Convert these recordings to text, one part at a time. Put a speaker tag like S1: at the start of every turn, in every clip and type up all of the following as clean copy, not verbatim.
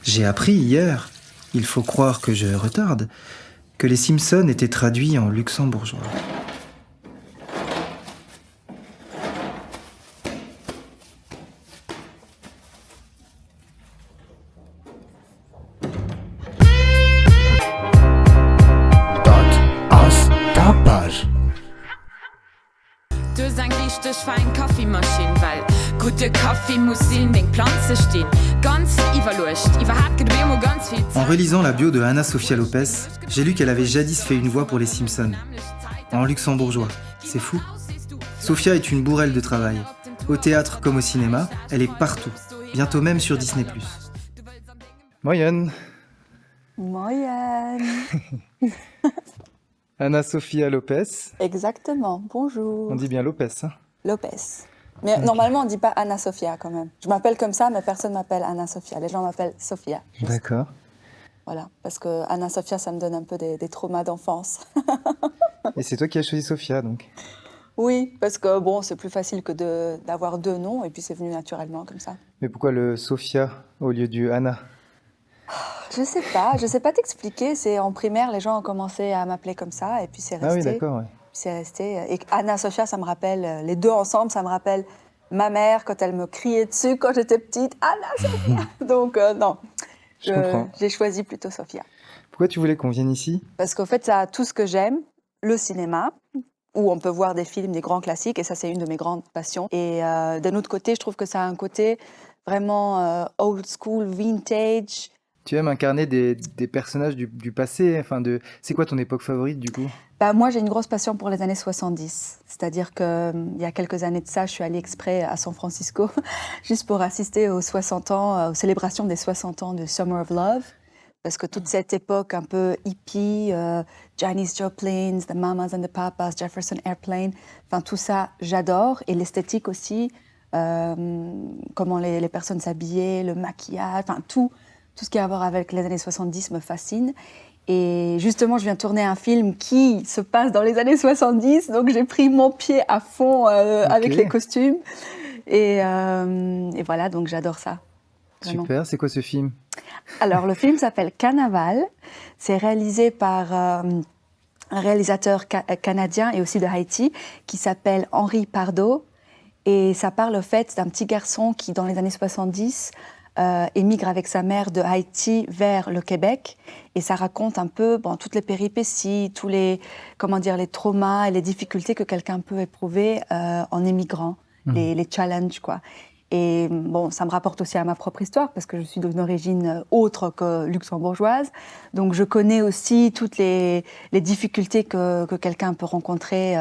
S1: J'ai appris hier, il faut croire que je retarde, que les Simpsons étaient traduits en luxembourgeois.
S2: Das ist Tapper.
S3: Du sang richtig fein Kaffeemaschine, weil gute Kaffee muss in den Pflanzen stehen. Ganz überlucht, überhaupt gedwemo ganz viel
S1: En relisant la bio de Anna Sofia Lopez, j'ai lu qu'elle avait jadis fait une voix pour les Simpsons, en luxembourgeois. C'est fou. Sofia est une bourrelle de travail. Au théâtre comme au cinéma, elle est partout, bientôt même sur Disney+. Moyen.
S4: Moyen.
S1: Anna Sofia Lopez.
S4: Exactement, bonjour.
S1: On dit bien Lopez, hein?
S4: Lopez. Mais normalement, on ne dit pas Anna Sofia quand même. Je m'appelle comme ça, mais personne ne m'appelle Anna Sofia. Les gens m'appellent Sofia.
S1: D'accord.
S4: Voilà, parce que Anna Sofia, ça me donne un peu des traumas d'enfance.
S1: Et c'est toi qui as choisi Sofia, donc?
S4: Oui, parce que bon, c'est plus facile que d'avoir deux noms, et puis c'est venu naturellement comme ça.
S1: Mais pourquoi le Sofia au lieu du Anna?
S4: Je sais pas t'expliquer. C'est en primaire, les gens ont commencé à m'appeler comme ça, et puis c'est resté.
S1: Ah oui, d'accord, ouais.
S4: C'est resté. Et Anna Sofia, ça me rappelle, les deux ensemble, ça me rappelle ma mère quand elle me criait dessus quand j'étais petite. Anna Sofia. Donc non,
S1: Je comprends.
S4: j'ai choisi plutôt Sofia.
S1: Pourquoi tu voulais qu'on vienne ici?
S4: Parce qu'en fait, ça a tout ce que j'aime, le cinéma, où on peut voir des films, des grands classiques, et ça, c'est une de mes grandes passions. Et d'un autre côté, je trouve que ça a un côté vraiment old school, vintage.
S1: Tu aimes incarner des personnages du passé, enfin c'est quoi ton époque favorite du coup?
S4: Bah, moi, j'ai une grosse passion pour les années 70. C'est-à-dire qu'il y a quelques années de ça, je suis allée exprès à San Francisco, juste pour assister aux 60 ans, aux célébrations des 60 ans de Summer of Love. Parce que toute cette époque un peu hippie, Janis Joplin, The Mamas and the Papas, Jefferson Airplane, enfin tout ça, j'adore. Et l'esthétique aussi, comment les personnes s'habillaient, le maquillage, enfin tout ce qui a à voir avec les années 70 me fascine. Et justement, je viens tourner un film qui se passe dans les années 70, donc j'ai pris mon pied à fond avec les costumes. Et voilà, donc j'adore ça. Vraiment.
S1: Super, c'est quoi ce film?
S4: Alors, le film s'appelle Carnaval. C'est réalisé par un réalisateur canadien et aussi de Haïti qui s'appelle Henri Pardo. Et ça parle au fait d'un petit garçon qui, dans les années 70, émigre avec sa mère de Haïti vers le Québec. Et ça raconte un peu toutes les péripéties, tous les traumas et les difficultés que quelqu'un peut éprouver en émigrant, les challenges, quoi. Et bon, ça me rapporte aussi à ma propre histoire parce que je suis d'une origine autre que luxembourgeoise. Donc je connais aussi toutes les difficultés que quelqu'un peut rencontrer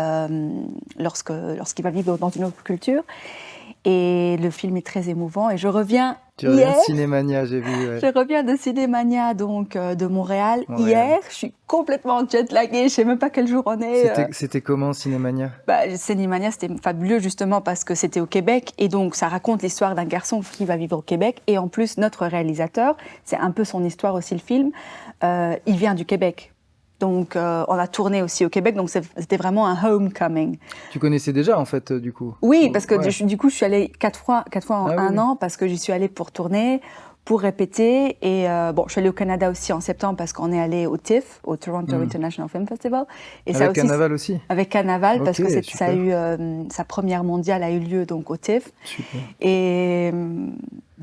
S4: lorsqu'il va vivre dans une autre culture. Et le film est très émouvant. Et je reviens
S1: Tu reviens de Cinémania, j'ai vu. Ouais.
S4: Je reviens de Cinémania, donc de Montréal. Hier. Je suis complètement jet-laguée. Je sais même pas quel jour on est.
S1: C'était comment, Cinémania?
S4: Cinémania, c'était fabuleux justement parce que c'était au Québec. Et donc, ça raconte l'histoire d'un garçon qui va vivre au Québec. Et en plus, notre réalisateur, c'est un peu son histoire aussi, le film, il vient du Québec. Donc, on a tourné aussi au Québec, donc c'était vraiment un homecoming.
S1: Tu connaissais déjà, en fait, du coup?
S4: Oui, parce que du coup, je suis allée 4 fois en un an, parce que j'y suis allée pour tourner, pour répéter. Et je suis allée au Canada aussi en septembre, parce qu'on est allé au TIFF, au Toronto International Film Festival. Et
S1: avec Carnaval aussi?
S4: Avec Carnaval, parce que ça a eu, sa première mondiale a eu lieu donc, au TIFF.
S1: Super.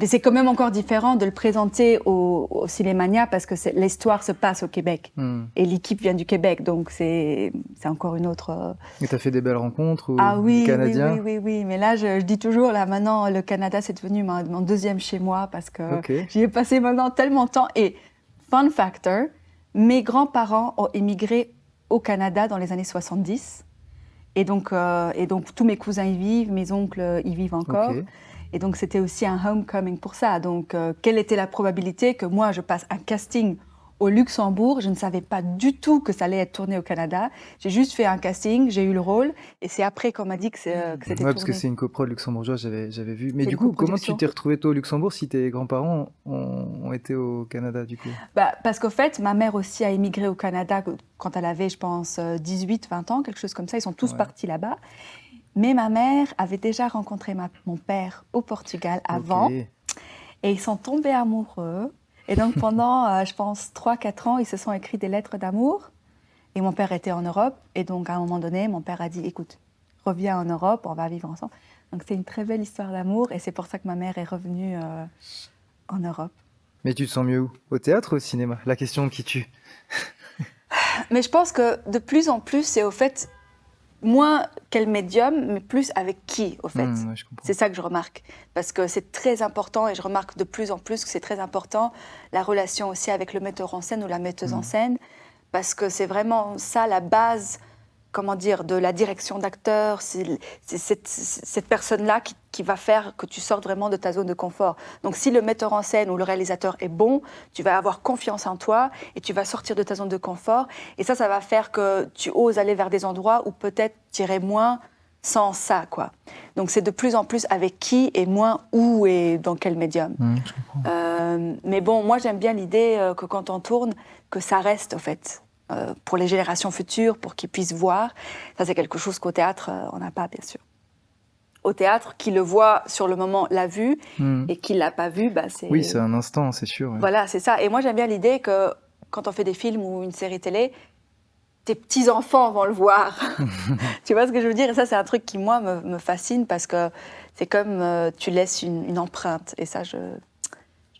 S4: Et c'est quand même encore différent de le présenter au Cinémania parce que l'histoire se passe au Québec. Et l'équipe vient du Québec, donc c'est encore une autre...
S1: Et tu as fait des belles rencontres
S4: Canadiens? Oui. Mais là, je dis toujours, là, maintenant, le Canada, c'est devenu mon deuxième chez moi parce que j'y ai passé maintenant tellement de temps. Et fun factor, mes grands-parents ont émigré au Canada dans les années 70. Et donc tous mes cousins y vivent, mes oncles y vivent encore. Et donc, c'était aussi un homecoming pour ça. Donc, quelle était la probabilité que moi, je passe un casting au Luxembourg? Je ne savais pas du tout que ça allait être tourné au Canada. J'ai juste fait un casting, j'ai eu le rôle. Et c'est après qu'on m'a dit que c'était tourné.
S1: Parce que c'est une coprode luxembourgeoise, j'avais vu. Mais du coup, comment tu t'es retrouvée, toi, au Luxembourg, si tes grands-parents ont été au Canada, du coup?
S4: Parce qu'en fait, ma mère aussi a émigré au Canada quand elle avait, je pense, 18, 20 ans, quelque chose comme ça. Ils sont tous partis là-bas. Mais ma mère avait déjà rencontré mon père au Portugal avant. Et ils sont tombés amoureux. Et donc pendant, je pense, 3-4 ans, ils se sont écrits des lettres d'amour. Et mon père était en Europe. Et donc à un moment donné, mon père a dit, écoute, reviens en Europe, on va vivre ensemble. Donc c'est une très belle histoire d'amour. Et c'est pour ça que ma mère est revenue en Europe.
S1: Mais tu te sens mieux où? Au théâtre ou au cinéma? La question qui tue.
S4: Mais je pense que de plus en plus, c'est au fait, moins quel médium, mais plus avec qui, au fait.
S1: Ouais, je comprends.
S4: C'est ça que je remarque. Parce que c'est très important, et je remarque de plus en plus que c'est très important, la relation aussi avec le metteur en scène ou la metteuse en scène, parce que c'est vraiment ça la base, comment dire, de la direction d'acteur. C'est cette personne-là qui va faire que tu sortes vraiment de ta zone de confort. Donc si le metteur en scène ou le réalisateur est bon, tu vas avoir confiance en toi et tu vas sortir de ta zone de confort. Et ça va faire que tu oses aller vers des endroits où peut-être tu irais moins sans ça, quoi. Donc c'est de plus en plus avec qui et moins où et dans quel médium.
S1: Je comprends.
S4: Mais bon, moi j'aime bien l'idée que quand on tourne, que ça reste, au fait. Pour les générations futures, pour qu'ils puissent voir. Ça, c'est quelque chose qu'au théâtre, on n'a pas, bien sûr. Au théâtre, qui le voit sur le moment, l'a vu, et qui ne l'a pas vu, c'est...
S1: Oui, c'est un instant, c'est sûr. Ouais.
S4: Voilà, c'est ça. Et moi, j'aime bien l'idée que quand on fait des films ou une série télé, tes petits-enfants vont le voir. Tu vois ce que je veux dire? Et ça, c'est un truc qui, moi, me fascine, parce que c'est comme tu laisses une empreinte. Et ça, je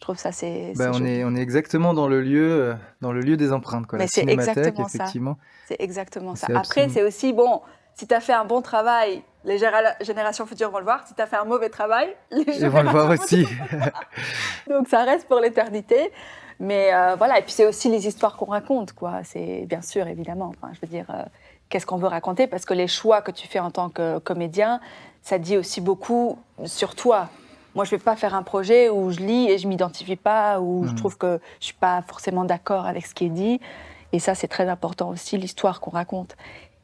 S4: trouve ça, c'est
S1: on est exactement dans le lieu des empreintes, quoi.
S4: Mais
S1: la
S4: c'est
S1: cinémathèque,
S4: exactement
S1: effectivement.
S4: ça. C'est exactement ça.
S1: C'est
S4: Après,
S1: absolument...
S4: c'est aussi, bon, si tu as fait un bon travail, les générations futures vont le voir. Si tu as fait un mauvais travail,
S1: Ils vont le voir aussi.
S4: Donc, ça reste pour l'éternité. Mais voilà, et puis c'est aussi les histoires qu'on raconte, quoi. C'est bien sûr, évidemment. Enfin, je veux dire, qu'est-ce qu'on veut raconter? Parce que les choix que tu fais en tant que comédien, ça dit aussi beaucoup sur toi. Moi, je ne vais pas faire un projet où je lis et je ne m'identifie pas, où je trouve que je ne suis pas forcément d'accord avec ce qui est dit. Et ça, c'est très important aussi, l'histoire qu'on raconte.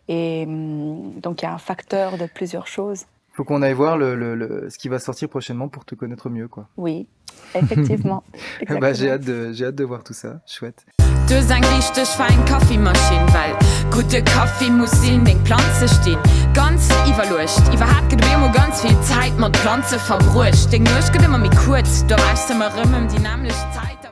S4: Et donc, il y a un facteur de plusieurs choses.
S1: Il faut qu'on aille voir ce qui va sortir prochainement pour te connaître mieux, quoi.
S4: Oui, effectivement.
S1: J'ai hâte de voir tout ça. Chouette.
S3: Du eng richtig fein Kaffeemaschine, weil gute Kaffee muss in den Pflanze stehen. Ganz iwwerlucht, iwwer hat gedwemo ganz viel Zeit mat Pflanze verbrucht. Den Nuch geht immer mi kurz, du weißt immer rimmen die nämlich Zeit.